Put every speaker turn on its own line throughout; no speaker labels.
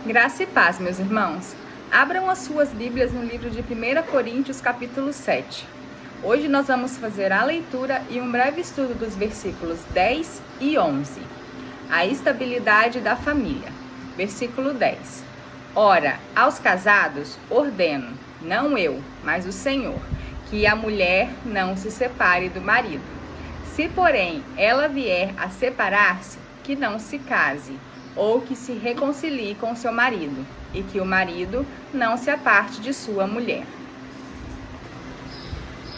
Graça e paz, meus irmãos. Abram as suas Bíblias no livro de 1 Coríntios, capítulo 7. Hoje nós vamos fazer a leitura e um breve estudo dos versículos 10 e 11. A estabilidade da família. Versículo 10. Ora, aos casados ordeno, não eu, mas o Senhor, que a mulher não se separe do marido. Se, porém, ela vier a separar-se, que não se case, ou que se reconcilie com seu marido, e que o marido não se aparte de sua mulher.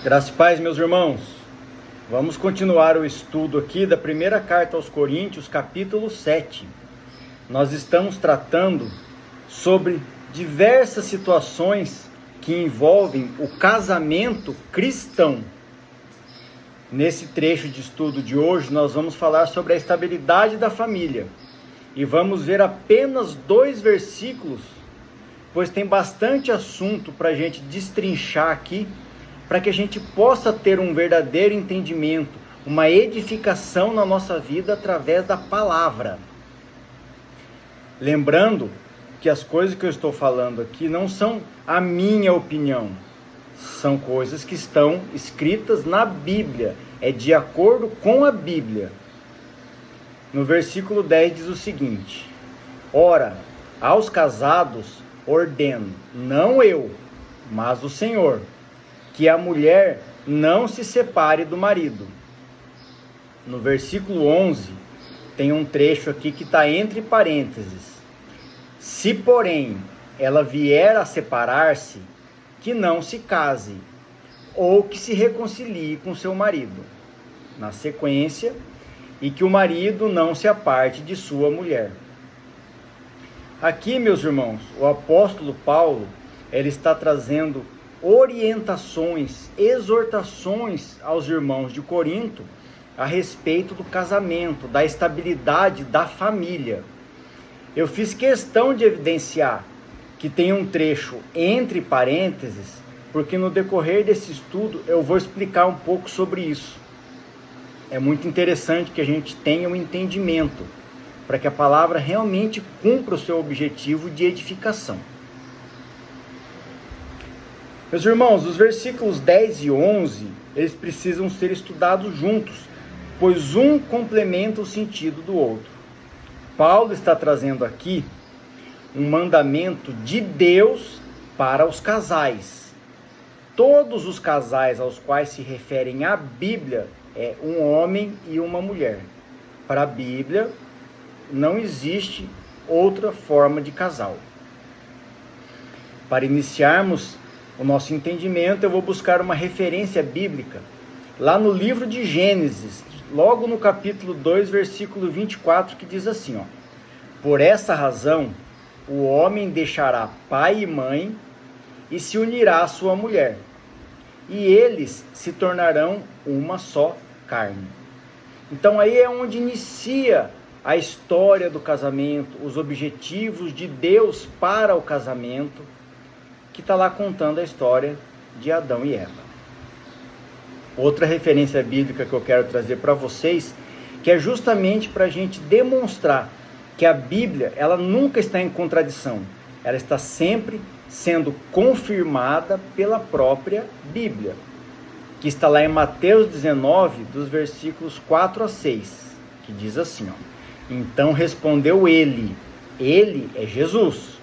Graças e paz, meus irmãos. Vamos continuar o estudo aqui da primeira carta aos Coríntios, capítulo 7. Nós estamos tratando sobre diversas situações que envolvem o casamento cristão. Nesse trecho de estudo de hoje, nós vamos falar sobre a estabilidade da família. E vamos ver apenas 2 versículos, pois tem bastante assunto para a gente destrinchar aqui, para que a gente possa ter um verdadeiro entendimento, uma edificação na nossa vida através da palavra. Lembrando que as coisas que eu estou falando aqui não são a minha opinião, são coisas que estão escritas na Bíblia, é de acordo com a Bíblia. No versículo 10 diz o seguinte: ora, aos casados ordeno, não eu, mas o Senhor, que a mulher não se separe do marido. No versículo 11, tem um trecho aqui que está entre parênteses. Se, porém, ela vier a separar-se, que não se case, ou que se reconcilie com seu marido. Na sequência, e que o marido não se aparte de sua mulher. Aqui, meus irmãos, o apóstolo Paulo, ele está trazendo orientações, exortações aos irmãos de Corinto a respeito do casamento, da estabilidade da família. Eu fiz questão de evidenciar que tem um trecho entre parênteses, porque no decorrer desse estudo eu vou explicar um pouco sobre isso. É muito interessante que a gente tenha um entendimento, para que a palavra realmente cumpra o seu objetivo de edificação. Meus irmãos, os versículos 10 e 11, eles precisam ser estudados juntos, pois um complementa o sentido do outro. Paulo está trazendo aqui um mandamento de Deus para os casais. Todos os casais aos quais se referem a Bíblia é um homem e uma mulher. Para a Bíblia, não existe outra forma de casal. Para iniciarmos o nosso entendimento, eu vou buscar uma referência bíblica lá no livro de Gênesis, logo no capítulo 2, versículo 24, que diz assim, ó: por essa razão, o homem deixará pai e mãe e se unirá à sua mulher, e eles se tornarão uma só carne. Então aí é onde inicia a história do casamento, os objetivos de Deus para o casamento, que está lá contando a história de Adão e Eva. Outra referência bíblica que eu quero trazer para vocês, que é justamente para a gente demonstrar que a Bíblia, ela nunca está em contradição, ela está sempre sendo confirmada pela própria Bíblia, que está lá em Mateus 19, dos versículos 4 a 6, que diz assim, ó: então respondeu ele é Jesus,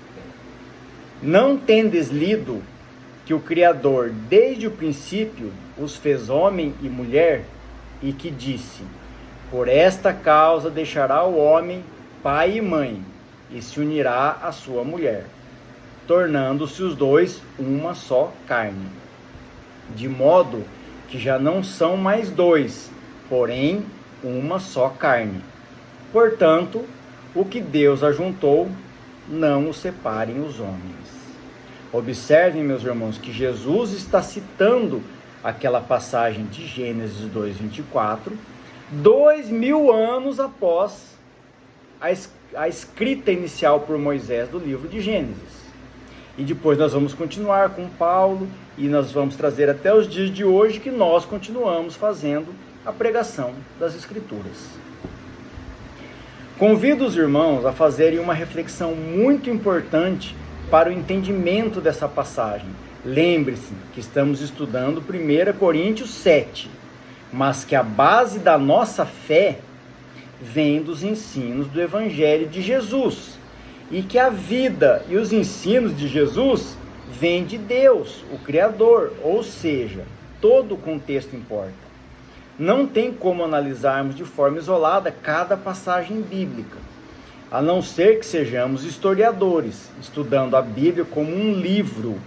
não tendes lido que o Criador desde o princípio os fez homem e mulher, e que disse, por esta causa deixará o homem pai e mãe, e se unirá à sua mulher, tornando-se os dois uma só carne. De modo que já não são mais dois, porém uma só carne. Portanto, o que Deus ajuntou, não o separem os homens. Observem, meus irmãos, que Jesus está citando aquela passagem de Gênesis 2:24, 2000 anos após a escrita inicial por Moisés do livro de Gênesis. E depois nós vamos continuar com Paulo e nós vamos trazer até os dias de hoje que nós continuamos fazendo a pregação das Escrituras. Convido os irmãos a fazerem uma reflexão muito importante para o entendimento dessa passagem. Lembre-se que estamos estudando 1 Coríntios 7, mas que a base da nossa fé vem dos ensinos do Evangelho de Jesus, e que a vida e os ensinos de Jesus vêm de Deus, o Criador, ou seja, todo o contexto importa. Não tem como analisarmos de forma isolada cada passagem bíblica, a não ser que sejamos historiadores, estudando a Bíblia como um livro,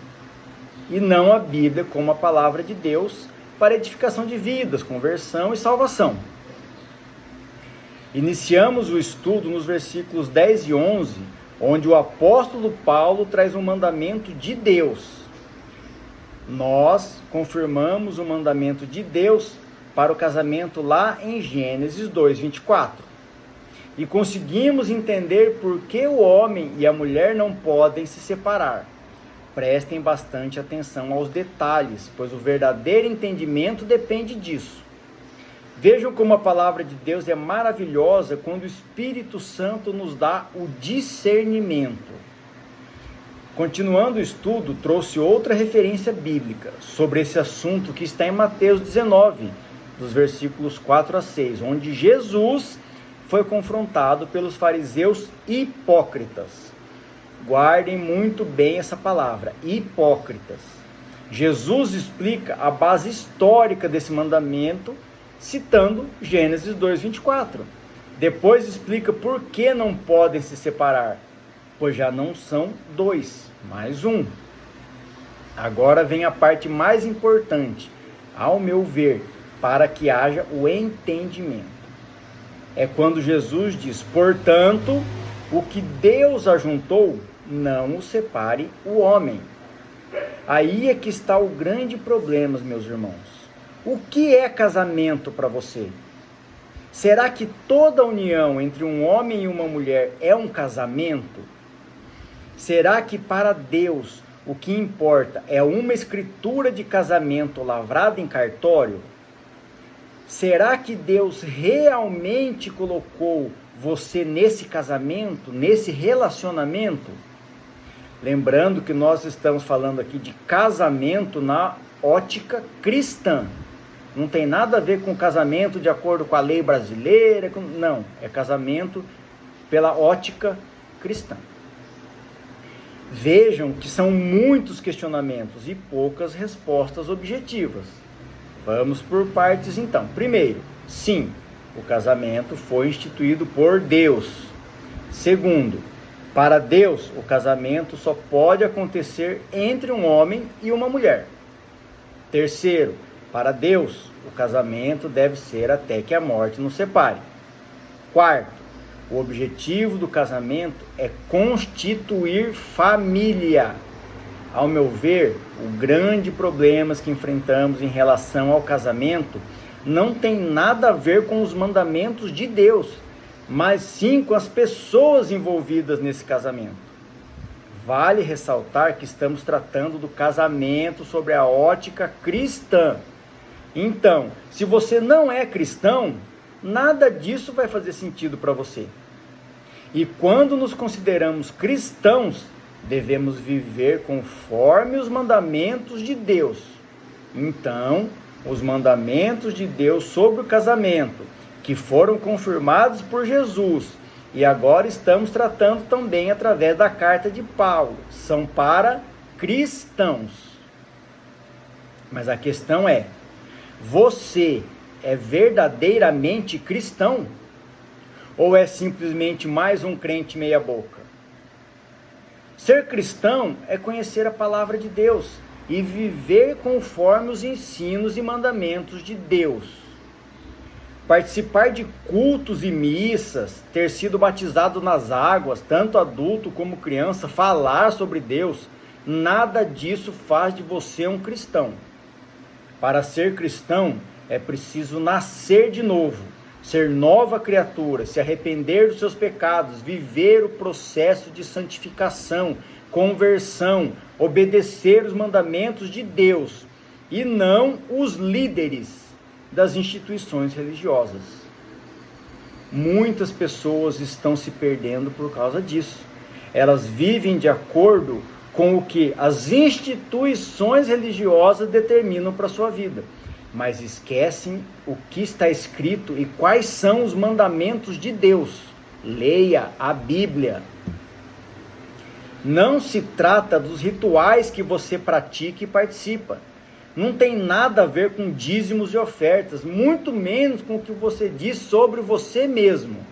e não a Bíblia como a palavra de Deus para edificação de vidas, conversão e salvação. Iniciamos o estudo nos versículos 10 e 11, onde o apóstolo Paulo traz um mandamento de Deus. Nós confirmamos o mandamento de Deus para o casamento lá em Gênesis 2:24. E conseguimos entender por que o homem e a mulher não podem se separar. Prestem bastante atenção aos detalhes, pois o verdadeiro entendimento depende disso. Vejam como a palavra de Deus é maravilhosa quando o Espírito Santo nos dá o discernimento. Continuando o estudo, trouxe outra referência bíblica sobre esse assunto que está em Mateus 19, dos versículos 4 a 6, onde Jesus foi confrontado pelos fariseus hipócritas. Guardem muito bem essa palavra, hipócritas. Jesus explica a base histórica desse mandamento, citando Gênesis 2:24. Depois explica por que não podem se separar, pois já não são dois, mas um. Agora vem a parte mais importante, ao meu ver, para que haja o entendimento. É quando Jesus diz: portanto, o que Deus ajuntou, não o separe o homem. Aí é que está o grande problema, meus irmãos. O que é casamento para você? Será que toda união entre um homem e uma mulher é um casamento? Será que para Deus o que importa é uma escritura de casamento lavrada em cartório? Será que Deus realmente colocou você nesse casamento, nesse relacionamento? Lembrando que nós estamos falando aqui de casamento na ótica cristã. Não tem nada a ver com casamento de acordo com a lei brasileira. Não, é casamento pela ótica cristã. Vejam que são muitos questionamentos e poucas respostas objetivas. Vamos por partes então. Primeiro, sim, o casamento foi instituído por Deus. Segundo, para Deus, o casamento só pode acontecer entre um homem e uma mulher. Terceiro, para Deus, o casamento deve ser até que a morte nos separe. Quarto, o objetivo do casamento é constituir família. Ao meu ver, o grande problema que enfrentamos em relação ao casamento não tem nada a ver com os mandamentos de Deus, mas sim com as pessoas envolvidas nesse casamento. Vale ressaltar que estamos tratando do casamento sobre a ótica cristã. Então, se você não é cristão, nada disso vai fazer sentido para você. E quando nos consideramos cristãos, devemos viver conforme os mandamentos de Deus. Então, os mandamentos de Deus sobre o casamento, que foram confirmados por Jesus, e agora estamos tratando também através da carta de Paulo, são para cristãos. Mas a questão é: você é verdadeiramente cristão? Ou é simplesmente mais um crente meia boca? Ser cristão é conhecer a palavra de Deus e viver conforme os ensinos e mandamentos de Deus. Participar de cultos e missas, ter sido batizado nas águas, tanto adulto como criança, falar sobre Deus, nada disso faz de você um cristão. Para ser cristão, é preciso nascer de novo, ser nova criatura, se arrepender dos seus pecados, viver o processo de santificação, conversão, obedecer os mandamentos de Deus e não os líderes das instituições religiosas. Muitas pessoas estão se perdendo por causa disso. Elas vivem de acordo com o que as instituições religiosas determinam para a sua vida, mas esquecem o que está escrito e quais são os mandamentos de Deus. Leia a Bíblia. Não se trata dos rituais que você pratica e participa. Não tem nada a ver com dízimos e ofertas, muito menos com o que você diz sobre você mesmo.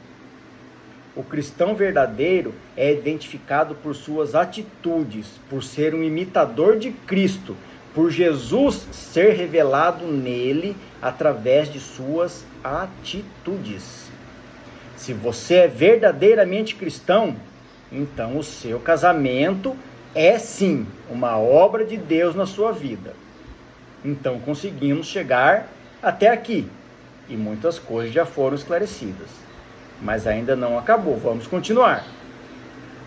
O cristão verdadeiro é identificado por suas atitudes, por ser um imitador de Cristo, por Jesus ser revelado nele através de suas atitudes. Se você é verdadeiramente cristão, então o seu casamento é sim uma obra de Deus na sua vida. Então conseguimos chegar até aqui e muitas coisas já foram esclarecidas. Mas ainda não acabou, vamos continuar.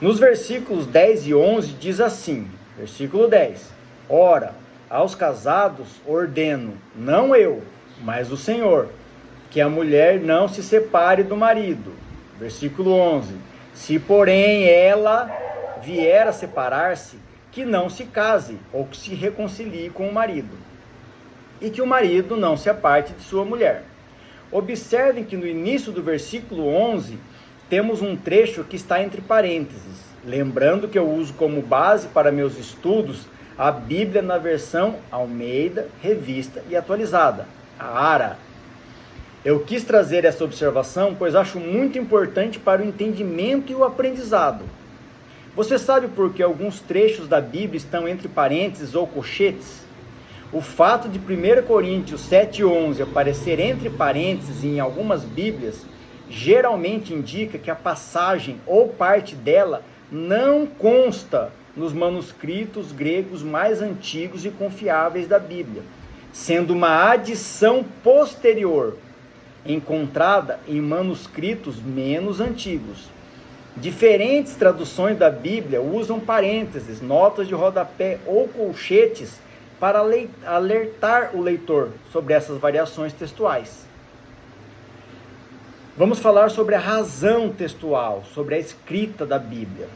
Nos versículos 10 e 11 diz assim, versículo 10: Ora, aos casados ordeno, não eu, mas o Senhor, que a mulher não se separe do marido. Versículo 11: Se porém ela vier a separar-se, que não se case, ou que se reconcilie com o marido, e que o marido não se aparte de sua mulher. Observem que no início do versículo 11, temos um trecho que está entre parênteses. Lembrando que eu uso como base para meus estudos a Bíblia na versão Almeida, Revista e Atualizada, a ARA. Eu quis trazer essa observação, pois acho muito importante para o entendimento e o aprendizado. Você sabe por que alguns trechos da Bíblia estão entre parênteses ou colchetes? O fato de 1 Coríntios 7,11 aparecer entre parênteses em algumas Bíblias, geralmente indica que a passagem ou parte dela não consta nos manuscritos gregos mais antigos e confiáveis da Bíblia, sendo uma adição posterior, encontrada em manuscritos menos antigos. Diferentes traduções da Bíblia usam parênteses, notas de rodapé ou colchetes para alertar o leitor sobre essas variações textuais. Vamos falar sobre a razão textual, sobre a escrita da Bíblia.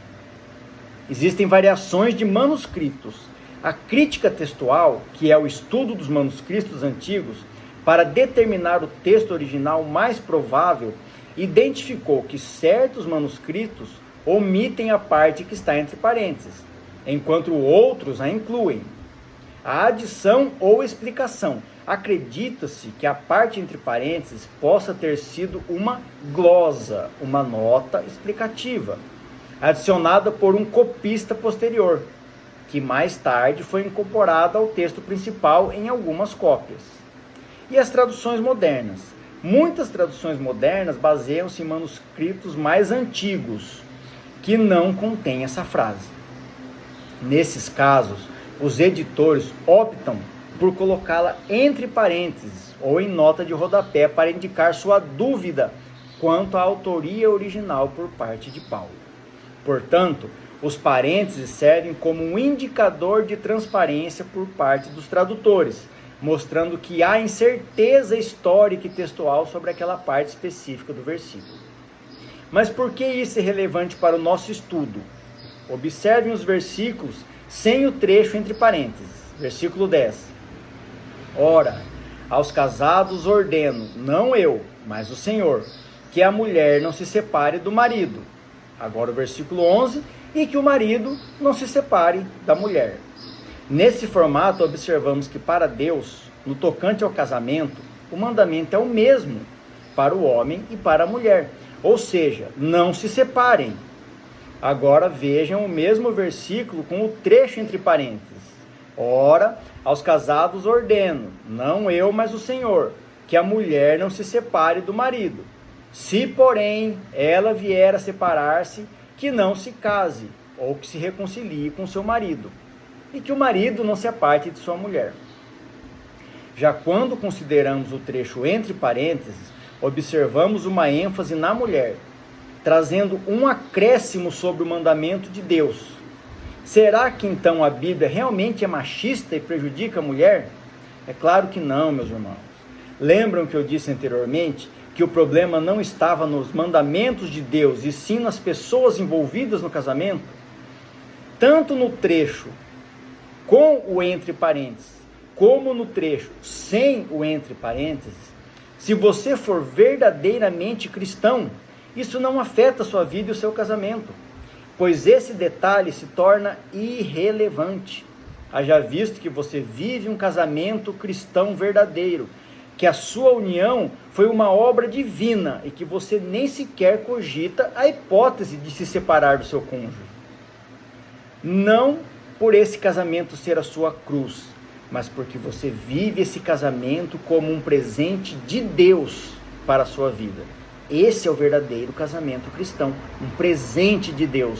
Existem variações de manuscritos. A crítica textual, que é o estudo dos manuscritos antigos, para determinar o texto original mais provável, identificou que certos manuscritos omitem a parte que está entre parênteses, enquanto outros a incluem. A adição ou explicação. Acredita-se que a parte entre parênteses possa ter sido uma glosa, uma nota explicativa, adicionada por um copista posterior, que mais tarde foi incorporada ao texto principal em algumas cópias. E as traduções modernas. Muitas traduções modernas baseiam-se em manuscritos mais antigos, que não contêm essa frase. Nesses casos, os editores optam por colocá-la entre parênteses ou em nota de rodapé para indicar sua dúvida quanto à autoria original por parte de Paulo. Portanto, os parênteses servem como um indicador de transparência por parte dos tradutores, mostrando que há incerteza histórica e textual sobre aquela parte específica do versículo. Mas por que isso é relevante para o nosso estudo? Observem os versículos sem o trecho entre parênteses. Versículo 10. Ora, aos casados ordeno, não eu, mas o Senhor, que a mulher não se separe do marido. Agora o versículo 11, e que o marido não se separe da mulher. Nesse formato, observamos que para Deus, no tocante ao casamento, o mandamento é o mesmo para o homem e para a mulher. Ou seja, não se separem. Agora vejam o mesmo versículo com o trecho entre parênteses. Ora, aos casados ordeno, não eu, mas o Senhor, que a mulher não se separe do marido. Se, porém, ela vier a separar-se, que não se case, ou que se reconcilie com seu marido, e que o marido não se aparte de sua mulher. Já quando consideramos o trecho entre parênteses, observamos uma ênfase na mulher, trazendo um acréscimo sobre o mandamento de Deus. Será que então a Bíblia realmente é machista e prejudica a mulher? É claro que não, meus irmãos. Lembram que eu disse anteriormente que o problema não estava nos mandamentos de Deus, e sim nas pessoas envolvidas no casamento, tanto no trecho com o entre parênteses, como no trecho sem o entre parênteses, se você for verdadeiramente cristão, isso não afeta a sua vida e o seu casamento, pois esse detalhe se torna irrelevante. Haja visto que você vive um casamento cristão verdadeiro, que a sua união foi uma obra divina e que você nem sequer cogita a hipótese de se separar do seu cônjuge. Não por esse casamento ser a sua cruz, mas porque você vive esse casamento como um presente de Deus para a sua vida. Esse é o verdadeiro casamento cristão, um presente de Deus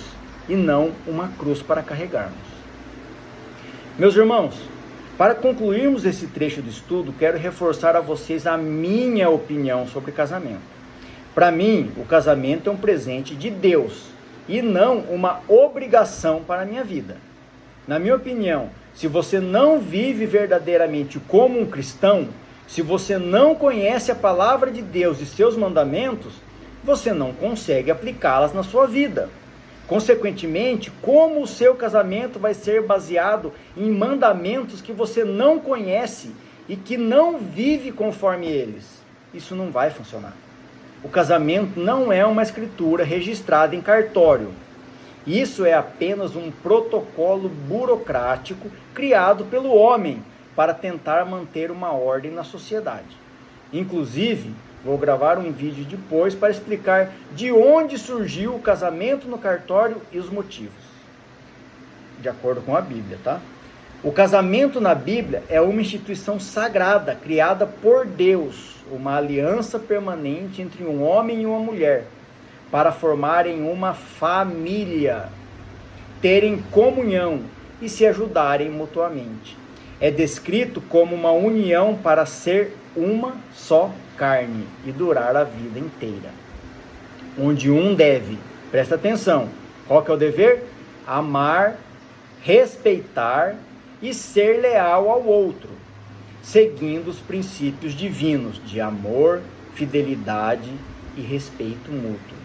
e não uma cruz para carregarmos. Meus irmãos, para concluirmos esse trecho do estudo, quero reforçar a vocês a minha opinião sobre casamento. Para mim, o casamento é um presente de Deus e não uma obrigação para a minha vida. Na minha opinião, se você não vive verdadeiramente como um cristão, se você não conhece a palavra de Deus e seus mandamentos, você não consegue aplicá-las na sua vida. Consequentemente, como o seu casamento vai ser baseado em mandamentos que você não conhece e que não vive conforme eles? Isso não vai funcionar. O casamento não é uma escritura registrada em cartório. Isso é apenas um protocolo burocrático criado pelo homem para tentar manter uma ordem na sociedade. Inclusive, vou gravar um vídeo depois para explicar de onde surgiu o casamento no cartório e os motivos. De acordo com a Bíblia, tá? O casamento na Bíblia é uma instituição sagrada, criada por Deus, uma aliança permanente entre um homem e uma mulher, para formarem uma família, terem comunhão e se ajudarem mutuamente. É descrito como uma união para ser uma só carne e durar a vida inteira. Onde um deve, presta atenção, qual que é o dever? Amar, respeitar e ser leal ao outro, seguindo os princípios divinos de amor, fidelidade e respeito mútuo.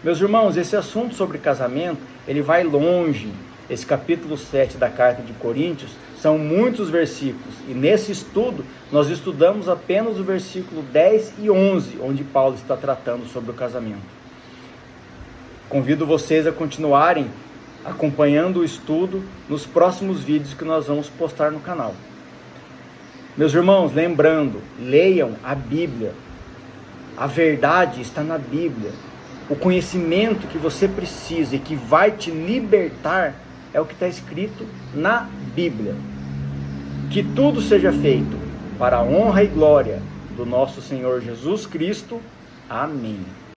Meus irmãos, esse assunto sobre casamento, ele vai longe. Esse capítulo 7 da carta de Coríntios são muitos versículos, e nesse estudo nós estudamos apenas o versículo 10 e 11, onde Paulo está tratando sobre o casamento. Convido vocês a continuarem acompanhando o estudo nos próximos vídeos que nós vamos postar no canal. Meus irmãos, lembrando, leiam a Bíblia. A verdade está na Bíblia. O conhecimento que você precisa e que vai te libertar é o que está escrito na Bíblia. Que tudo seja feito para a honra e glória do nosso Senhor Jesus Cristo. Amém.